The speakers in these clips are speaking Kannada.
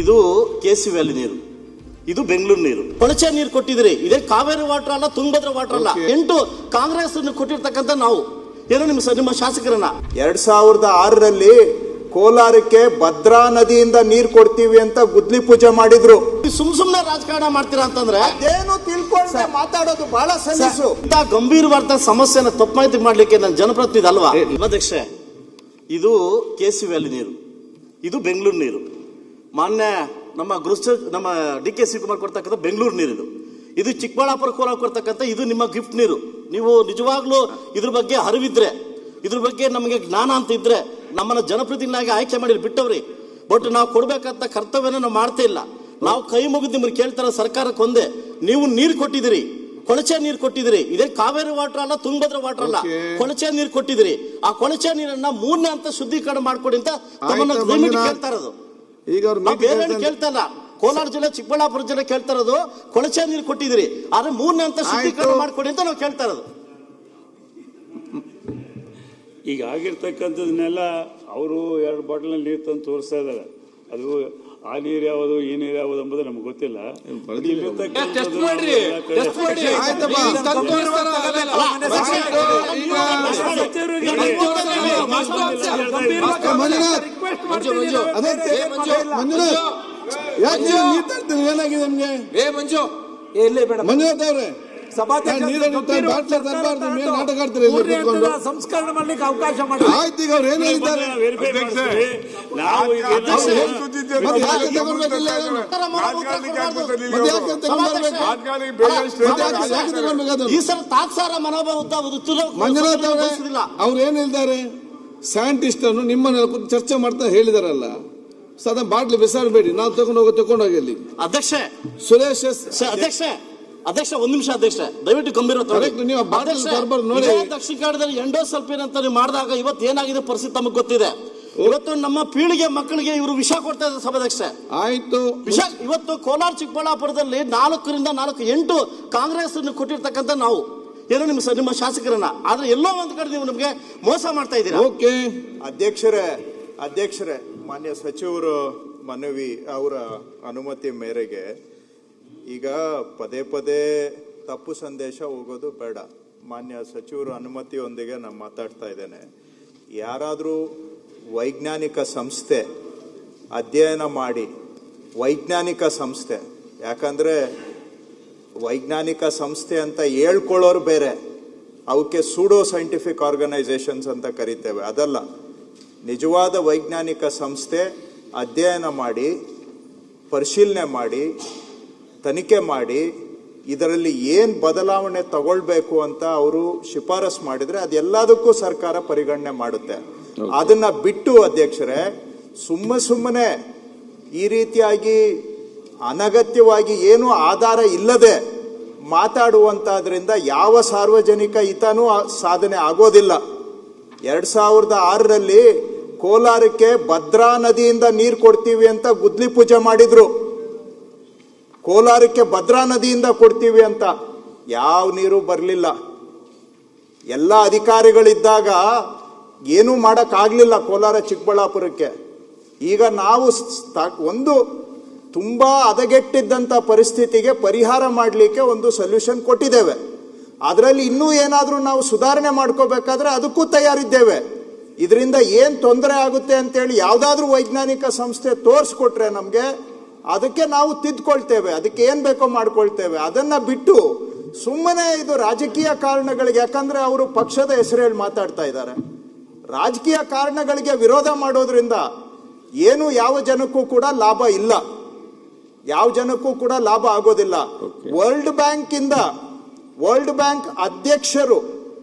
ಇದು KC ವ್ಯಾಲಿ ನೀರು, ಇದು ಬೆಂಗಳೂರು ನೀರು, ಕೊಳಚೆ ನೀರು ಕೊಟ್ಟಿದ್ರಿ. ಇದೇ ಕಾವೇರಿ ವಾಟರ್ ಅಲ್ಲ, ತುಂಗಭದ್ರಾ ವಾಟರ್ ಅಲ್ಲ. 8 ಕಾಂಗ್ರೆಸ್ ಕೊಟ್ಟಿರ್ತಕ್ಕಂಥ ನಾವು ಏನು ನಿಮ್ಮ ಶಾಸಕರನ್ನ 2006ರಲ್ಲಿ ಕೋಲಾರಕ್ಕೆ ಭದ್ರಾ ನದಿಯಿಂದ ನೀರು ಕೊಡ್ತೀವಿ ಅಂತ ಗುದ್ಲಿ ಪೂಜೆ ಮಾಡಿದ್ರು. ಸುಮ್ನೆ ರಾಜಕಾರಣ ಮಾಡ್ತೀರಾ ಅಂತಂದ್ರೆ ಅದೇನು ತಿಳ್ಕೊಂಡ್ರೆ ಮಾತಾಡೋದು ಬಹಳ ಸಲೀಸು. ಇಂಥ ಗಂಭೀರವಾದ ಸಮಸ್ಯೆನ ತಪ್ಪು ಮಾಹಿತಿ ಮಾಡ್ಲಿಕ್ಕೆ ನಾನು ಜನಪ್ರತಿನಿಧಿ ಅಲ್ವಾ ಅಧ್ಯಕ್ಷೆ? ಇದು KC ವ್ಯಾಲಿ ನೀರು, ಇದು ಬೆಂಗಳೂರು ನೀರು. ಮಾನ್ಯ ನಮ್ಮ ನಮ್ಮ DK ಶಿವಕುಮಾರ್ ಕೊಡ್ತಕ್ಕಂಥ ಬೆಂಗಳೂರು ನೀರು. ಇದು ಚಿಕ್ಕಬಳ್ಳಾಪುರ ಕೋಲಾರ ಕೊಡ್ತಕ್ಕಂಥ ಇದು ನಿಮ್ಮ ಗಿಫ್ಟ್ ನೀರು. ನೀವು ನಿಜವಾಗ್ಲೂ ಇದ್ರ ಬಗ್ಗೆ ಅರಿವಿದ್ರೆ, ಇದ್ರ ಬಗ್ಗೆ ನಮಗೆ ಜ್ಞಾನ ಅಂತ ಇದ್ರೆ ನಮ್ಮನ್ನ ಜನಪ್ರತಿನಿಧಿಯಾಗಿ ಆಯ್ಕೆ ಮಾಡಿ ಬಿಟ್ಟವ್ರಿ. ಬಟ್ ನಾವು ಕೊಡ್ಬೇಕಂತ ಕರ್ತವ್ಯನ ನಾವು ಮಾಡ್ತಾ ಇಲ್ಲ. ನಾವು ಕೈ ಮುಗಿದು ನಿಮ್ಮನ್ನು ಕೇಳ್ತಾರ ಸರ್ಕಾರಕ್ಕೆ ಒಂದೇ, ನೀವು ನೀರು ಕೊಟ್ಟಿದ್ದೀರಿ, ಕೊಳಚೆ ನೀರು ಕೊಟ್ಟಿದ್ದೀರಿ. ಇದೇ ಕಾವೇರಿ ವಾಟರ್ ಅಲ್ಲ, ತುಂಗಭದ್ರಾ ವಾಟರ್ ಅಲ್ಲ, ಕೊಳಚೆ ನೀರು ಕೊಟ್ಟಿದ್ದೀರಿ. ಆ ಕೊಳಚೆ ನೀರನ್ನ 3ನೇ ಹಂತ ಶುದ್ಧೀಕರಣ ಮಾಡ್ಕೊಡಿ ಅಂತ ತಮ್ಮನ್ನ ಕೇಳ್ತಾ ಇರೋದು. ಈಗ ಬೇರೆ ಕೇಳ್ತಾ ಇಲ್ಲ. ಕೋಲಾರ ಜಿಲ್ಲೆ, ಚಿಕ್ಕಬಳ್ಳಾಪುರ ಜಿಲ್ಲೆ ಕೇಳ್ತಾ ಇರೋದು ಕೊಳಚೆ ನೀರು ಕೊಟ್ಟಿದ್ದೀರಿ, ಆದ್ರೆ 3ನೇ ಹಂತ ಶುದ್ಧೀಕರಣ ಮಾಡ್ಕೊಡಿ ಅಂತ ನಾವು ಕೇಳ್ತಾ ಇರೋದು. ಈಗ ಆಗಿರ್ತಕ್ಕಂಥದನ್ನೆಲ್ಲ ಅವರು 2 ಬಾಟಲ್ ನೀರು ತಂದು ತೋರಿಸ್ತಾ ಇದ್ದಾರೆ. ಅದು ಆ ನೀರು ಯಾವುದು, ಈ ನೀರು ಯಾವುದು ಎಂಬುದು ನಮ್ಗೆ ಗೊತ್ತಿಲ್ಲ. ಏನಾಗಿದೆ ನಿಮ್ಗೆ? ಮಂಜುನಾಥ್ ಅವ್ರೆ, ಸಂಸ್ಕರಣೆ ಮಾಡ್ಲಿಕ್ಕೆ ಅವಕಾಶ ಮಾಡಿ. ಆಯ್ತು, ಈಗ ಅವ್ರು ಏನ್ ಹೇಳಿದ್ದಾರೆ? ಈ ಸಲ ತಾತ್ಸಾರ ಮನೋಭಾವ ಮಂಜುನಾಥ್ ಅವರೇ, ಅವ್ರು ಏನ್ ಹೇಳಿದ್ದಾರೆ? ಸೈಂಟಿಸ್ಟ್ ಅನ್ನು ನಿಮ್ಮನ್ನ ಚರ್ಚೆ ಮಾಡ್ತಾ ಹೇಳಿದಾರಲ್ಲ, ಸದಾ ಬಾಟ್ಲಿ ಬಿಸಾಡಬೇಡಿ, ನಾವು ತಗೊಂಡೋಗಿ ಅಲ್ಲಿ. ಅಧ್ಯಕ್ಷ ಸುರೇಶ್ ಅಧ್ಯಕ್ಷ 1 ನಿಮಿಷ ಅಧ್ಯಕ್ಷ, ದಯವಿಟ್ಟು ಗಂಭೀರ ನೋಡಿ. ದಕ್ಷಿಣ ಕನ್ನಡದಲ್ಲಿ ಎಂಡೋಸಲ್ಫೇನ್ ಅಂತ ನೀವು ಮಾಡಿದಾಗ ಇವತ್ತು ಏನಾಗಿದೆ ಪರಿಸ್ಥಿತಿ ತಮಗೆ ಗೊತ್ತಿದೆ. ಇವತ್ತು ನಮ್ಮ ಪೀಳಿಗೆ ಮಕ್ಕಳಿಗೆ ಇವರು ವಿಷ ಕೊಡ್ತಾ ಇದ್ದಾರೆ ಸಭಾಧ್ಯಕ್ಷ. ಆಯ್ತು, ವಿಷ ಇವತ್ತು ಕೋಲಾರ ಚಿಕ್ಕಬಳ್ಳಾಪುರದಲ್ಲಿ 4ರಿಂದ 8 ಕಾಂಗ್ರೆಸ್ ಕೊಟ್ಟಿರ್ತಕ್ಕಂಥ ನಾವು ಏನು ನಿಮ್ಮ ಶಾಸಕರನ್ನ, ಆದ್ರೆ ಎಲ್ಲೋ ಒಂದ್ ಕಡೆ ನೀವು ನಮ್ಗೆ ಮೋಸ ಮಾಡ್ತಾ ಇದ್ದೀರಾ. ಓಕೆ ಅಧ್ಯಕ್ಷರೇ, ಮಾನ್ಯ ಸಚಿವರು ಮನವಿ, ಅವರ ಅನುಮತಿ ಮೇರೆಗೆ ಈಗ ಪದೇ ಪದೇ ತಪ್ಪು ಸಂದೇಶ ಹೋಗೋದು ಬೇಡ. ಮಾನ್ಯ ಸಚಿವರ ಅನುಮತಿಯೊಂದಿಗೆ ನಾನು ಮಾತಾಡ್ತಾ ಇದ್ದೇನೆ. ಯಾರಾದರೂ ವೈಜ್ಞಾನಿಕ ಸಂಸ್ಥೆ ಅಧ್ಯಯನ ಮಾಡಿ, ವೈಜ್ಞಾನಿಕ ಸಂಸ್ಥೆ, ಯಾಕಂದರೆ ವೈಜ್ಞಾನಿಕ ಸಂಸ್ಥೆ ಅಂತ ಹೇಳ್ಕೊಳ್ಳೋರು ಬೇರೆ, ಅವಕ್ಕೆ ಸೂಡೋ ಸೈಂಟಿಫಿಕ್ ಆರ್ಗನೈಸೇಷನ್ಸ್ ಅಂತ ಕರಿತೇವೆ, ಅದಲ್ಲ. ನಿಜವಾದ ವೈಜ್ಞಾನಿಕ ಸಂಸ್ಥೆ ಅಧ್ಯಯನ ಮಾಡಿ, ಪರಿಶೀಲನೆ ಮಾಡಿ, ತನಿಖೆ ಮಾಡಿ, ಇದರಲ್ಲಿ ಏನು ಬದಲಾವಣೆ ತಗೊಳ್ಬೇಕು ಅಂತ ಅವರು ಶಿಫಾರಸು ಮಾಡಿದರೆ ಅದೆಲ್ಲದಕ್ಕೂ ಸರ್ಕಾರ ಪರಿಗಣನೆ ಮಾಡುತ್ತೆ. ಅದನ್ನ ಬಿಟ್ಟು ಅಧ್ಯಕ್ಷರೇ, ಸುಮ್ಮನೆ ಈ ರೀತಿಯಾಗಿ ಅನಗತ್ಯವಾಗಿ ಏನು ಆಧಾರ ಇಲ್ಲದೆ ಮಾತಾಡುವಂತಾದ್ರಿಂದ ಯಾವ ಸಾರ್ವಜನಿಕ ಹಿತನೂ ಸಾಧನೆ ಆಗೋದಿಲ್ಲ. 2006ರಲ್ಲಿ ಕೋಲಾರಕ್ಕೆ ಭದ್ರಾ ನದಿಯಿಂದ ನೀರು ಕೊಡ್ತೀವಿ ಅಂತ ಗುದ್ಲಿ ಪೂಜೆ ಮಾಡಿದ್ರು. ಕೋಲಾರಕ್ಕೆ ಭದ್ರಾ ನದಿಯಿಂದ ಕೊಡ್ತೀವಿ ಅಂತ ಯಾವ ನೀರು ಬರಲಿಲ್ಲ. ಎಲ್ಲ ಅಧಿಕಾರಿಗಳಿದ್ದಾಗ ಏನೂ ಮಾಡೋಕ್ಕಾಗಲಿಲ್ಲ ಕೋಲಾರ ಚಿಕ್ಕಬಳ್ಳಾಪುರಕ್ಕೆ. ಈಗ ನಾವು ಒಂದು ತುಂಬ ಹದಗೆಟ್ಟಿದ್ದಂಥ ಪರಿಸ್ಥಿತಿಗೆ ಪರಿಹಾರ ಮಾಡಲಿಕ್ಕೆ ಒಂದು ಸೊಲ್ಯೂಷನ್ ಕೊಟ್ಟಿದ್ದೇವೆ. ಅದರಲ್ಲಿ ಇನ್ನೂ ಏನಾದರೂ ನಾವು ಸುಧಾರಣೆ ಮಾಡ್ಕೋಬೇಕಾದ್ರೆ ಅದಕ್ಕೂ ತಯಾರಿದ್ದೇವೆ. ಇದರಿಂದ ಏನು ತೊಂದರೆ ಆಗುತ್ತೆ ಅಂತೇಳಿ ಯಾವುದಾದ್ರೂ ವೈಜ್ಞಾನಿಕ ಸಂಸ್ಥೆ ತೋರಿಸ್ಕೊಟ್ರೆ ನಮಗೆ ಅದಕ್ಕೆ ನಾವು ತಿದ್ದುಕೊಳ್ತೇವೆ, ಅದಕ್ಕೆ ಏನು ಬೇಕೋ ಮಾಡ್ಕೊಳ್ತೇವೆ. ಅದನ್ನು ಬಿಟ್ಟು ಸುಮ್ಮನೆ ಇದು ರಾಜಕೀಯ ಕಾರಣಗಳಿಗೆ, ಯಾಕಂದರೆ ಅವರು ಪಕ್ಷದ ಹೆಸರು ಹೇಳಿ ಮಾತಾಡ್ತಾ ಇದ್ದಾರೆ, ರಾಜಕೀಯ ಕಾರಣಗಳಿಗೆ ವಿರೋಧ ಮಾಡೋದ್ರಿಂದ ಏನು ಯಾವ ಜನಕ್ಕೂ ಕೂಡ ಲಾಭ ಇಲ್ಲ, ಯಾವ ಜನಕ್ಕೂ ಕೂಡ ಲಾಭ ಆಗೋದಿಲ್ಲ. ವರ್ಲ್ಡ್ ಬ್ಯಾಂಕ್ ಅಧ್ಯಕ್ಷರು,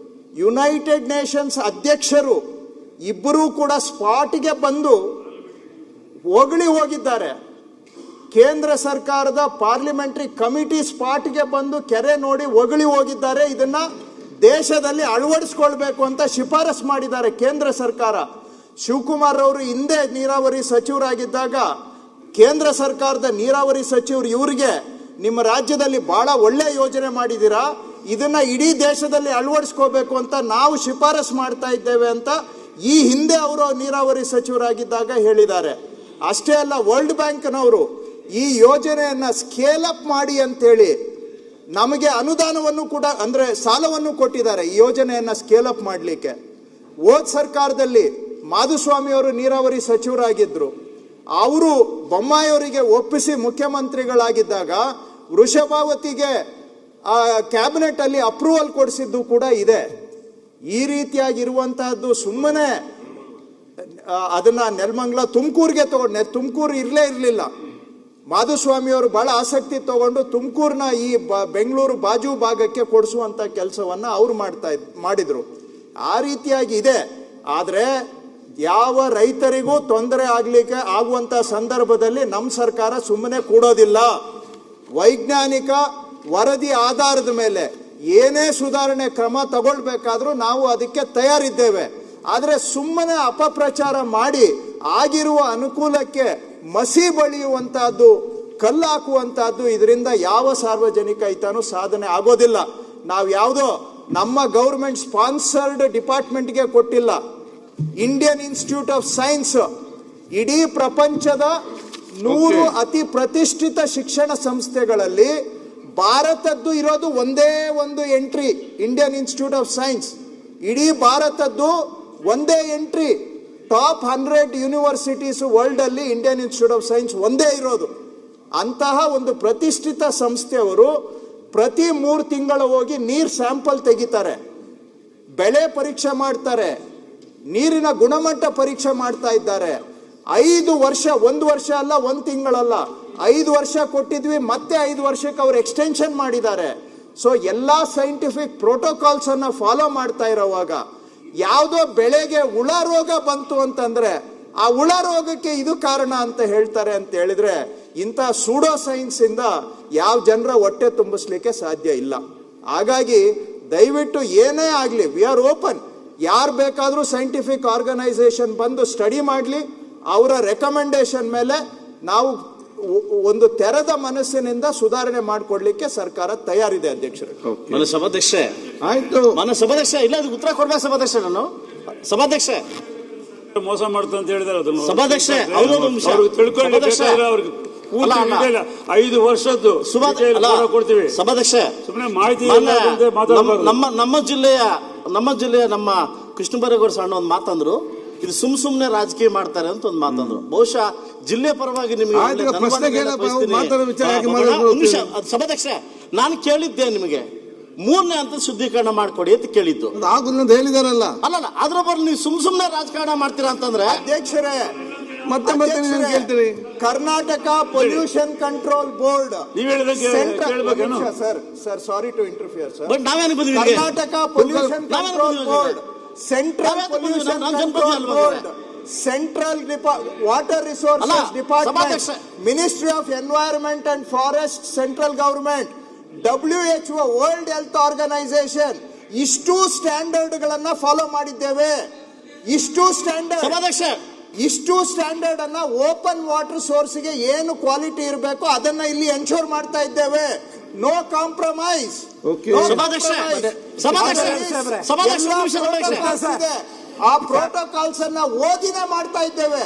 ಯುನೈಟೆಡ್ ನೇಷನ್ಸ್ ಅಧ್ಯಕ್ಷರು ಇಬ್ಬರೂ ಕೂಡ ಸ್ಪಾಟ್ಗೆ ಬಂದು ಹೊಗಳಿ ಹೋಗಿದ್ದಾರೆ. ಕೇಂದ್ರ ಸರ್ಕಾರದ ಪಾರ್ಲಿಮೆಂಟರಿ ಕಮಿಟಿ ಸ್ಪಾಟ್ಗೆ ಬಂದು ಕೆರೆ ನೋಡಿ ಹೊಗಳಿ ಹೋಗಿದ್ದಾರೆ. ಇದನ್ನ ದೇಶದಲ್ಲಿ ಅಳವಡಿಸ್ಕೊಳ್ಬೇಕು ಅಂತ ಶಿಫಾರಸು ಮಾಡಿದ್ದಾರೆ ಕೇಂದ್ರ ಸರ್ಕಾರ. ಶಿವಕುಮಾರ್ ಅವರು ಹಿಂದೆ ನೀರಾವರಿ ಸಚಿವರಾಗಿದ್ದಾಗ ಕೇಂದ್ರ ಸರ್ಕಾರದ ನೀರಾವರಿ ಸಚಿವರು ಇವರಿಗೆ ನಿಮ್ಮ ರಾಜ್ಯದಲ್ಲಿ ಬಹಳ ಒಳ್ಳೆ ಯೋಜನೆ ಮಾಡಿದ್ದೀರಾ, ಇದನ್ನ ಇಡೀ ದೇಶದಲ್ಲಿ ಅಳವಡಿಸ್ಕೋಬೇಕು ಅಂತ ನಾವು ಶಿಫಾರಸ್ ಮಾಡ್ತಾ ಇದ್ದೇವೆ ಅಂತ ಈ ಹಿಂದೆ ಅವರು ನೀರಾವರಿ ಸಚಿವರಾಗಿದ್ದಾಗ ಹೇಳಿದ್ದಾರೆ. ಅಷ್ಟೇ ಅಲ್ಲ, ವರ್ಲ್ಡ್ ಬ್ಯಾಂಕ್ನವರು ಈ ಯೋಜನೆಯನ್ನ ಸ್ಕೇಲ್ ಅಪ್ ಮಾಡಿ ಅಂತೇಳಿ ನಮಗೆ ಅನುದಾನವನ್ನು ಕೂಡ ಅಂದ್ರೆ ಸಾಲವನ್ನು ಕೊಟ್ಟಿದ್ದಾರೆ ಈ ಯೋಜನೆಯನ್ನ ಸ್ಕೇಲ್ ಅಪ್ ಮಾಡಲಿಕ್ಕೆ. ಹೋದ ಸರ್ಕಾರದಲ್ಲಿ ಮಾಧುಸ್ವಾಮಿ ಅವರು ನೀರಾವರಿ ಸಚಿವರಾಗಿದ್ರು. ಅವರು ಬೊಮ್ಮಾಯಿಯವರಿಗೆ ಒಪ್ಪಿಸಿ ಮುಖ್ಯಮಂತ್ರಿಗಳಾಗಿದ್ದಾಗ ವೃಷಭಾವತಿಗೆ ಕ್ಯಾಬಿನೆಟ್ ಅಲ್ಲಿ ಅಪ್ರೂವಲ್ ಕೊಡಿಸಿದ್ದು ಕೂಡ ಇದೆ. ಈ ರೀತಿಯಾಗಿರುವಂತಹದ್ದು ಸುಮ್ಮನೆ ಅದನ್ನ ನೆಲಮಂಗಲ ತುಮಕೂರಿಗೆ ತಗೊಂಡೆ, ತುಮಕೂರು ಇರಲೇ ಇರಲಿಲ್ಲ. ಮಾಧುಸ್ವಾಮಿ ಅವರು ಬಹಳ ಆಸಕ್ತಿ ತಗೊಂಡು ತುಮಕೂರಿನ ಈ ಬೆಂಗಳೂರು ಬಾಜು ಭಾಗಕ್ಕೆ ಕೊಡಿಸುವಂತ ಕೆಲಸವನ್ನ ಅವ್ರು ಮಾಡಿದ್ರು. ಆ ರೀತಿಯಾಗಿ ಇದೆ. ಆದರೆ ಯಾವ ರೈತರಿಗೂ ತೊಂದರೆ ಆಗ್ಲಿಕ್ಕೆ ಆಗುವಂತ ಸಂದರ್ಭದಲ್ಲಿ ನಮ್ಮ ಸರ್ಕಾರ ಸುಮ್ಮನೆ ಕೂಡೋದಿಲ್ಲ. ವೈಜ್ಞಾನಿಕ ವರದಿ ಆಧಾರದ ಮೇಲೆ ಏನೇ ಸುಧಾರಣೆ ಕ್ರಮ ತಗೊಳ್ಬೇಕಾದ್ರೂ ನಾವು ಅದಕ್ಕೆ ತಯಾರಿದ್ದೇವೆ. ಆದರೆ ಸುಮ್ಮನೆ ಅಪಪ್ರಚಾರ ಮಾಡಿ ಆಗಿರುವ ಅನುಕೂಲಕ್ಕೆ ಮಸಿ ಬಳಿಯುವಂತಹದ್ದು, ಕಲ್ಲು ಹಾಕುವಂತಹದ್ದು, ಇದರಿಂದ ಯಾವ ಸಾರ್ವಜನಿಕ ಹಿತನೂ ಸಾಧನೆ ಆಗೋದಿಲ್ಲ. ನಾವು ಯಾವುದೋ ನಮ್ಮ ಗೌರ್ಮೆಂಟ್ ಸ್ಪಾನ್ಸರ್ಡ್ ಡಿಪಾರ್ಟ್ಮೆಂಟ್ಗೆ ಕೊಟ್ಟಿಲ್ಲ. ಇಂಡಿಯನ್ ಇನ್ಸ್ಟಿಟ್ಯೂಟ್ ಆಫ್ ಸೈನ್ಸ್ ಇಡೀ ಪ್ರಪಂಚದ 100 ಅತಿ ಪ್ರತಿಷ್ಠಿತ ಶಿಕ್ಷಣ ಸಂಸ್ಥೆಗಳಲ್ಲಿ ಭಾರತದ್ದು ಇರೋದು ಒಂದೇ ಒಂದು entry, Indian institute of science. ಇಡೀ ಭಾರತದ್ದು ಒಂದೇ ಎಂಟ್ರಿ. ಟಾಪ್ 100 ಯೂನಿವರ್ಸಿಟೀಸ್ ವರ್ಲ್ಡ್ ಅಲ್ಲಿ ಇಂಡಿಯನ್ ಇನ್ಸ್ಟಿಟ್ಯೂಟ್ ಆಫ್ ಸೈನ್ಸ್ ಒಂದೇ ಇರೋದು. ಅಂತಹ ಒಂದು ಪ್ರತಿಷ್ಠಿತ ಸಂಸ್ಥೆಯವರು ಪ್ರತಿ 3 ತಿಂಗಳು ಹೋಗಿ ನೀರ್ ಸ್ಯಾಂಪಲ್ ತೆಗಿತಾರೆ, ಬೆಳೆ ಪರೀಕ್ಷೆ ಮಾಡ್ತಾರೆ, ನೀರಿನ ಗುಣಮಟ್ಟ ಪರೀಕ್ಷೆ ಮಾಡ್ತಾ ಇದ್ದಾರೆ. 5 ವರ್ಷ, 1 ವರ್ಷ ಅಲ್ಲ, 1 ತಿಂಗಳಲ್ಲ, 5 ವರ್ಷ ಕೊಟ್ಟಿದ್ವಿ, ಮತ್ತೆ 5 ವರ್ಷಕ್ಕೆ ಅವರು ಎಕ್ಸ್ಟೆನ್ಷನ್ ಮಾಡಿದ್ದಾರೆ. ಸೊ ಎಲ್ಲಾ ಸೈಂಟಿಫಿಕ್ ಪ್ರೋಟೋಕಾಲ್ಸ್ ಅನ್ನ ಫಾಲೋ ಮಾಡ್ತಾ ಇರೋವಾಗ ಯಾವುದೋ ಬೆಳೆಗೆ ಹುಳ ರೋಗ ಬಂತು ಅಂತಂದ್ರೆ ಆ ಹುಳ ರೋಗಕ್ಕೆ ಇದು ಕಾರಣ ಅಂತ ಹೇಳ್ತಾರೆ ಅಂತ ಹೇಳಿದ್ರೆ ಇಂಥ ಸೂಡೋ ಸೈನ್ಸ್ ಇಂದ ಯಾವ ಜನರ ಹೊಟ್ಟೆ ತುಂಬಿಸ್ಲಿಕ್ಕೆ ಸಾಧ್ಯ ಇಲ್ಲ. ಹಾಗಾಗಿ ದಯವಿಟ್ಟು ಏನೇ ಆಗಲಿ, ವಿ ಆರ್ ಓಪನ್. ಯಾರು ಬೇಕಾದರೂ ಸೈಂಟಿಫಿಕ್ ಆರ್ಗನೈಸೇಷನ್ ಬಂದು ಸ್ಟಡಿ ಮಾಡಲಿ, ಅವರ ರೆಕಮೆಂಡೇಶನ್ ಮೇಲೆ ನಾವು ಒಂದು ತೆರೆದ ಮನಸ್ಸಿನಿಂದ ಸುಧಾರಣೆ ಮಾಡಿಕೊಡ್ಲಿಕ್ಕೆ ಸರ್ಕಾರ ತಯಾರಿದೆ. ಅಧ್ಯಕ್ಷರು, ಸಭಾಧ್ಯಕ್ಷ ಆಯ್ತು, ಸಭಾಧ್ಯಕ್ಷ ಇಲ್ಲ, ಅದಕ್ಕೆ ಉತ್ತರ ಕೊಡ್ಬೇಕು ಸಭಾಧ್ಯಕ್ಷ. ನಾನು ಸಭಾಧ್ಯಕ್ಷ ಮೋಸ ಮಾಡ್ತಾ ಅಂತ ಹೇಳಿದಾರೆ ಅದನ್ನು ಸಭಾಧ್ಯಕ್ಷ ತಿಳ್ಕೊಳ್ಳಿ. ಅವ್ರಿಗೆ 5 ವರ್ಷದ್ದು ಕೊಡ್ತೀವಿ ಸಭಾಧ್ಯಕ್ಷ. ಸುಮ್ಮನೆ ಮಾಹಿತಿ ನಮ್ಮ ಜಿಲ್ಲೆಯ ನಮ್ಮ ಕೃಷ್ಣ ಬೈರೇಗೌಡ ಸಣ್ಣ ಒಂದು ಮಾತಂದ್ರು, ಇದು ಸುಮ್ನೆ ರಾಜಕೀಯ ಮಾಡ್ತಾರೆ ಅಂತ ಒಂದು ಮಾತಂದ್ರು. ಬಹುಶಃ ಜಿಲ್ಲೆ ಪರವಾಗಿ ನಿಮಗೆ ಸಭಾಧ್ಯಕ್ಷ ನಾನು ಕೇಳಿದ್ದೆ, ನಿಮಗೆ 3ನೇ ಹಂತ ಶುದ್ಧೀಕರಣ ಮಾಡ್ಕೊಡಿ ಅಂತ ಕೇಳಿದ್ದು. ಹೇಳಿದಾರಲ್ಲ, ಅಲ್ಲಲ್ಲ, ಅದ್ರ ಬರ್ ನೀವು ಸುಮ್ನೆ ರಾಜಕಾರಣ ಮಾಡ್ತೀರಾ ಅಂತಂದ್ರೆ ಅಧ್ಯಕ್ಷರೇ ಮತ್ತೆ ಕೇಳ್ತೀರಿ. Karnataka pollution control board, sir sorry to interfere sir, Karnataka pollution control board, central pollution control board, central water resources department, ministry of environment and forest, central government, WHO, world health organisation, ಇಷ್ಟು ಸ್ಟ್ಯಾಂಡರ್ಡ್ ಗಳನ್ನ ಫಾಲೋ ಮಾಡಿದ್ದೇವೆ. ಇಷ್ಟು ಸ್ಟ್ಯಾಂಡರ್ಡ್ ಅನ್ನ ಓಪನ್ ವಾಟರ್ ಸೋರ್ಸ್ ಗೆ ಏನು ಕ್ವಾಲಿಟಿ ಇರಬೇಕು ಅದನ್ನ ಇಲ್ಲಿ ಎನ್ಶೋರ್ ಮಾಡ್ತಾ ಇದ್ದೇವೆ. No compromise. ಆ ಪ್ರೋಟೋಕಾಲ್ಸ್ ಅನ್ನ ಓದಿನೇ ಮಾಡ್ತಾ ಇದ್ದೇವೆ.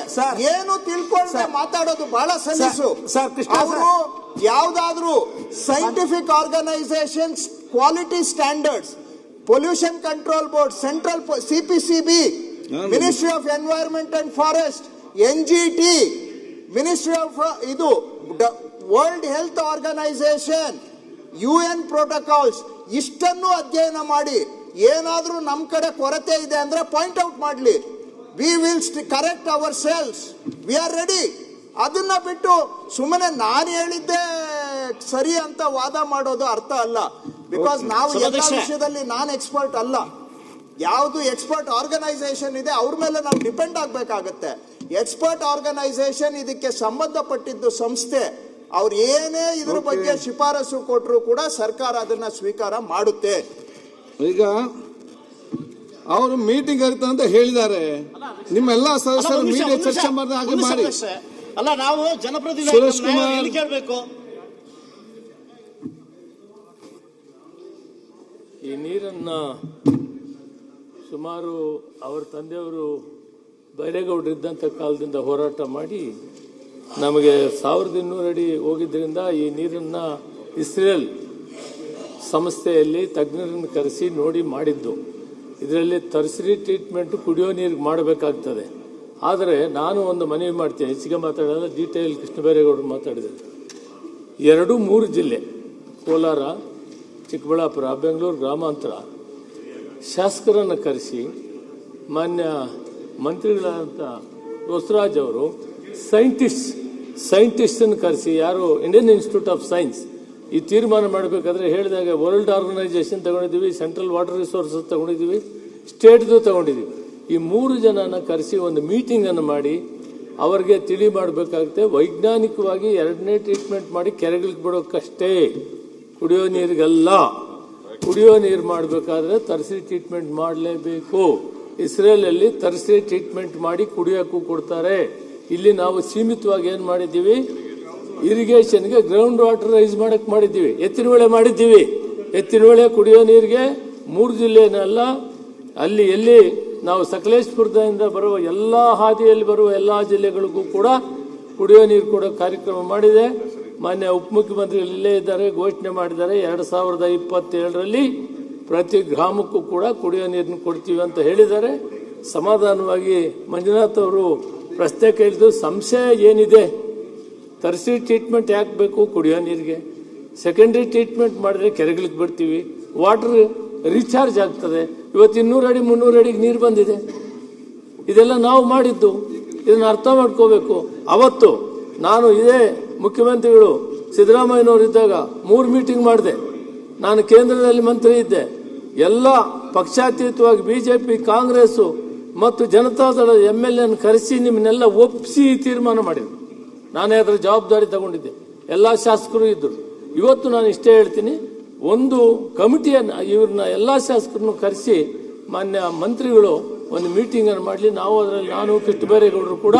ಏನು ತಿಳ್ಕೊಂಡ್ರೆ ಮಾತಾಡೋದು ಬಹಳ ಸಲೀಸು. ಅವರು ಯಾವ್ದಾದ್ರು scientific organisations quality standards, pollution control board, central CPCB, ministry of environment and forest, NGT, ministry of ಇದು world health organisation, UN protocols, ಇಷ್ಟನ್ನು ಅಧ್ಯಯನ ಮಾಡಿ ಏನಾದ್ರೂ ನಮ್ ಕಡೆ ಕೊರತೆ ಇದೆ ಅಂದ್ರೆ ಪಾಯಿಂಟ್ ಔಟ್ ಮಾಡಲಿ. We will correct ourselves, we are ready. ಅದನ್ನ ಬಿಟ್ಟು ಸುಮ್ಮನೆ ನಾನು ಹೇಳಿದ್ದೆ ಸರಿ ಅಂತ ವಾದ ಮಾಡೋದು ಅರ್ಥ ಅಲ್ಲ. ಬಿಕಾಸ್ ನಾವು ಎಲ್ಲ ವಿಷಯದಲ್ಲಿ ನಾನು ಎಕ್ಸ್ಪರ್ಟ್ ಅಲ್ಲ. ಯಾವುದು ಎಕ್ಸ್ಪರ್ಟ್ ಆರ್ಗನೈಸೇಷನ್ ಇದೆ ಅವ್ರ ಮೇಲೆ ನಾವು ಡಿಪೆಂಡ್ ಆಗ್ಬೇಕಾಗತ್ತೆ. ಎಕ್ಸ್ಪರ್ಟ್ ಆರ್ಗನೈಸೇಷನ್ ಇದಕ್ಕೆ ಸಂಬಂಧಪಟ್ಟಿದ್ದು ಸಂಸ್ಥೆ, ಅವ್ರು ಏನೇ ಇದ್ರ ಬಗ್ಗೆ ಶಿಫಾರಸು ಕೊಟ್ಟರು ಕೂಡ ಸರ್ಕಾರ ಅದನ್ನ ಸ್ವೀಕಾರ ಮಾಡುತ್ತೆ. ಈಗ ಅವರು ಮೀಟಿಂಗ್ ಕರಿತ ಅಂತ ಹೇಳಿದ್ದಾರೆ. ನಿಮ್ಮೆಲ್ಲ ಸದಸ್ಯರು ಮೀಡಿಯಾ ಚರ್ಚೆ ಮಾಡಿದ ಹಾಗೆ ಮಾಡಿ. ಅಲ್ಲ, ನಾವು ಜನಪ್ರತಿನಿಧಿ ಕೇಳಬೇಕು. ಈ ನೀರನ್ನು ಸುಮಾರು ಅವರ ತಂದೆಯವರು ಬೈರೇಗೌಡರಿದ್ದಂಥ ಕಾಲದಿಂದ ಹೋರಾಟ ಮಾಡಿ ನಮಗೆ 1200 ಅಡಿ ಹೋಗಿದ್ದರಿಂದ ಈ ನೀರನ್ನು ಇಸ್ರೇಲ್ ಸಂಸ್ಥೆಯಲ್ಲಿ ತಜ್ಞರನ್ನು ಕರೆಸಿ ನೋಡಿ ಮಾಡಿದ್ದು. ಇದರಲ್ಲಿ ತರ್ಸರಿ ಟ್ರೀಟ್ಮೆಂಟ್ ಕುಡಿಯೋ ನೀರಿಗೆ ಮಾಡಬೇಕಾಗ್ತದೆ. ಆದರೆ ನಾನು ಒಂದು ಮನವಿ ಮಾಡ್ತೀನಿ, ಹೆಚ್ಚಿಗೆ ಮಾತಾಡೋಲ್ಲ, ಡೀಟೇಲ್ ಕೃಷ್ಣಬೈರೇಗೌಡರು ಮಾತಾಡಿದ್ದಾರೆ. 2-3 ಜಿಲ್ಲೆ ಕೋಲಾರ, ಚಿಕ್ಕಬಳ್ಳಾಪುರ, ಬೆಂಗಳೂರು ಗ್ರಾಮಾಂತರ ಶಾಸಕರನ್ನು ಕರೆಸಿ ಮಾನ್ಯ ಮಂತ್ರಿಗಳಾದಂಥ ಬಸವರಾಜ್ ಅವರು ಸೈಂಟಿಸ್ಟನ್ನು ಕರೆಸಿ, ಯಾರು ಇಂಡಿಯನ್ ಇನ್ಸ್ಟಿಟ್ಯೂಟ್ ಆಫ್ ಸೈನ್ಸ್, ಈ ತೀರ್ಮಾನ ಮಾಡಬೇಕಾದ್ರೆ ಹೇಳಿದಾಗ ವರ್ಲ್ಡ್ ಆರ್ಗನೈಸೇಷನ್ ತಗೊಂಡಿದ್ದೀವಿ, ಸೆಂಟ್ರಲ್ ವಾಟರ್ ರಿಸೋರ್ಸಸ್ ತಗೊಂಡಿದ್ದೀವಿ, ಸ್ಟೇಟ್ದು ತಗೊಂಡಿದ್ದೀವಿ. ಈ 3 ಜನನ ಕರೆಸಿ ಒಂದು ಮೀಟಿಂಗನ್ನು ಮಾಡಿ ಅವರಿಗೆ ತಿಳಿ ಮಾಡಬೇಕಾಗುತ್ತೆ. ವೈಜ್ಞಾನಿಕವಾಗಿ 2ನೇ ಟ್ರೀಟ್ಮೆಂಟ್ ಮಾಡಿ ಕೆರೆಗಳಿಗೆ ಬಿಡೋಕ್ಕಷ್ಟೇ, ಕುಡಿಯೋ ನೀರಿಗಲ್ಲ. ಕುಡಿಯೋ ನೀರು ಮಾಡಬೇಕಾದ್ರೆ ತರ್ಸರಿ ಟ್ರೀಟ್ಮೆಂಟ್ ಮಾಡಲೇಬೇಕು. ಇಸ್ರೇಲಲ್ಲಿ ತರ್ಸರಿ ಟ್ರೀಟ್ಮೆಂಟ್ ಮಾಡಿ ಕುಡಿಯೋಕ್ಕೂ ಕೊಡ್ತಾರೆ. ಇಲ್ಲಿ ನಾವು ಸೀಮಿತವಾಗಿ ಏನು ಮಾಡಿದ್ದೀವಿ, ಇರಿಗೇಷನ್ಗೆ ಗ್ರೌಂಡ್ ವಾಟರ್ ರೈಸ್ ಮಾಡಕ್ಕೆ ಮಾಡಿದ್ದೀವಿ, ಎತ್ತಿನಹೊಳೆ ಮಾಡಿದ್ದೀವಿ. ಎತ್ತಿನಹೊಳೆ ಕುಡಿಯೋ ನೀರಿಗೆ 3 ಜಿಲ್ಲೆನಲ್ಲ, ಅಲ್ಲಿ ಎಲ್ಲಿ ನಾವು ಸಕಲೇಶ್ಪುರದಿಂದ ಬರುವ ಎಲ್ಲ ಹಾದಿಯಲ್ಲಿ ಬರುವ ಎಲ್ಲ ಜಿಲ್ಲೆಗಳಿಗೂ ಕೂಡ ಕುಡಿಯೋ ನೀರು ಕೊಡೋ ಕಾರ್ಯಕ್ರಮ ಮಾಡಿದೆ. ಮಾನ್ಯ ಉಪಮುಖ್ಯಮಂತ್ರಿಗಳು ಇಲ್ಲೇ ಇದ್ದಾರೆ, ಘೋಷಣೆ ಮಾಡಿದ್ದಾರೆ 2027ರಲ್ಲಿ ಪ್ರತಿ ಗ್ರಾಮಕ್ಕೂ ಕೂಡ ಕುಡಿಯೋ ನೀರನ್ನು ಕೊಡ್ತೀವಿ ಅಂತ ಹೇಳಿದ್ದಾರೆ. ಸಮಾಧಾನವಾಗಿ ಮಂಜುನಾಥ್ ಅವರು ಪ್ರಶ್ನೆ ಕೇಳಿದ್ದು, ಸಂಶಯ ಏನಿದೆ, ತರ್ಸರಿ ಟ್ರೀಟ್ಮೆಂಟ್ ಯಾಕೆ ಬೇಕು ಕುಡಿಯೋ ನೀರಿಗೆ? ಸೆಕೆಂಡ್ರಿ ಟ್ರೀಟ್ಮೆಂಟ್ ಮಾಡಿದ್ರೆ ಕೆರೆಗಳಿಗೆ ಬಿಡ್ತೀವಿ, ವಾಟರ್ ರೀಚಾರ್ಜ್ ಆಗ್ತದೆ. ಇವತ್ತು 200 ಅಡಿ 300 ಅಡಿಗೆ ನೀರು ಬಂದಿದೆ. ಇದೆಲ್ಲ ನಾವು ಮಾಡಿದ್ದು, ಇದನ್ನು ಅರ್ಥ ಮಾಡ್ಕೋಬೇಕು. ಅವತ್ತು ನಾನು ಇದೇ ಮುಖ್ಯಮಂತ್ರಿಗಳು ಸಿದ್ದರಾಮಯ್ಯನವರು ಇದ್ದಾಗ 3 ಮೀಟಿಂಗ್ ಮಾಡಿದೆ. ನಾನು ಕೇಂದ್ರದಲ್ಲಿ ಮಂತ್ರಿ ಇದ್ದೆ. ಎಲ್ಲ ಪಕ್ಷಾತೀತವಾಗಿ ಬಿಜೆಪಿ, ಕಾಂಗ್ರೆಸ್ಸು ಮತ್ತು ಜನತಾದಳ MLA ಕರೆಸಿ ನಿಮ್ಮನ್ನೆಲ್ಲ ಒಪ್ಪಿಸಿ ತೀರ್ಮಾನ ಮಾಡಿದ್ರು. ನಾನೇ ಅದರ ಜವಾಬ್ದಾರಿ ತಗೊಂಡಿದ್ದೆ. ಎಲ್ಲ ಶಾಸಕರು ಇದ್ದರು. ಇವತ್ತು ನಾನು ಇಷ್ಟೇ ಹೇಳ್ತೀನಿ, ಒಂದು ಕಮಿಟಿಯನ್ನು ಇವ್ರನ್ನ ಎಲ್ಲ ಶಾಸಕರನ್ನು ಕರೆಸಿ ಮಾನ್ಯ ಮಂತ್ರಿಗಳು ಒಂದು ಮೀಟಿಂಗನ್ನು ಮಾಡಲಿ. ನಾವು ಅದರಲ್ಲಿ ನಾನು ಕೃಷ್ಣಬೈರೇಗೌಡರು ಕೂಡ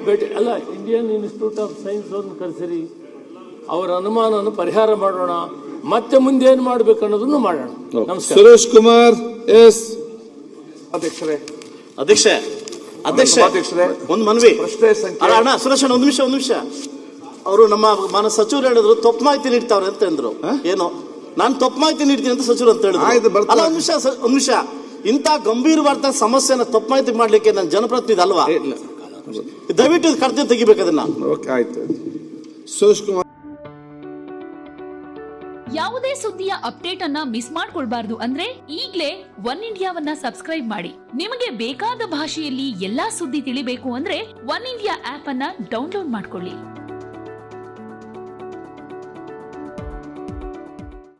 ಭೇಟಿ, ಅಲ್ಲ ಇಂಡಿಯನ್ ಇನ್ಸ್ಟಿಟ್ಯೂಟ್ ಆಫ್ ಸೈನ್ಸ್ ಅವ್ರನ್ನ ಕರೆಸಿರಿ, ಅವರ ಅನುಮಾನವನ್ನು ಪರಿಹಾರ ಮಾಡೋಣ, ಮತ್ತೆ ಮುಂದೆ ಏನು ಮಾಡಬೇಕು ಅನ್ನೋದನ್ನು ಮಾಡೋಣ. ನಮಸ್ಕಾರ. ಸುರೇಶ್ ಕುಮಾರ್ ಎಸ್. ಅಧ್ಯಕ್ಷ ಒಂದು ಮನವಿ. ಅಣ್ಣ ಸುರೇಶ್ ಅಣ್ಣ, ಒಂದು ನಿಮಿಷ. ಅವರು ನಮ್ಮ ಮಾನ್ಯ ಸಚಿವರು ಹೇಳಿದ್ರು ತಪ್ಪು ಮಾಹಿತಿ ನೀಡ್ತಾವ್ರೆ ಅಂತ ಅಂದ್ರು. ಏನು ನಾನು ತಪ್ಪು ಮಾಹಿತಿ ನೀಡ್ತೀನಿ ಅಂತ ಸಚಿವರು ಅಂತ ಹೇಳಿದ್ರು. ಅಲ್ಲ, ಒಂದು ನಿಮಿಷ. ಇಂಥ ಗಂಭೀರವಾದ ಸಮಸ್ಯೆನ ತಪ್ಪು ಮಾಹಿತಿ ಮಾಡ್ಲಿಕ್ಕೆ ನಾನು ಜನಪ್ರತಿನಿಧಿ ಅಲ್ವಾ? ದಯವಿಟ್ಟು ಕರ್ತವ್ಯ ತೆಗಿಬೇಕು ಅದನ್ನ. ಆಯ್ತು. ಸುರೇಶ್ ಕುಮಾರ್. ಯಾವುದೇ ಸುದ್ದಿಯ ಅಪ್ಡೇಟ್ ಅನ್ನ ಮಿಸ್ ಮಾಡ್ಕೊಳ್ಬಾರ್ದು ಅಂದ್ರೆ ಈಗ್ಲೇ ಒನ್ ಇಂಡಿಯಾವನ್ನ ಸಬ್ಸ್ಕ್ರೈಬ್ ಮಾಡಿ. ನಿಮಗೆ ಬೇಕಾದ ಭಾಷೆಯಲ್ಲಿ ಎಲ್ಲಾ ಸುದ್ದಿ ತಿಳಿಬೇಕು ಅಂದ್ರೆ ಒನ್ ಇಂಡಿಯಾ ಆಪ್ ಅನ್ನ ಡೌನ್ಲೋಡ್ ಮಾಡ್ಕೊಳ್ಳಿ.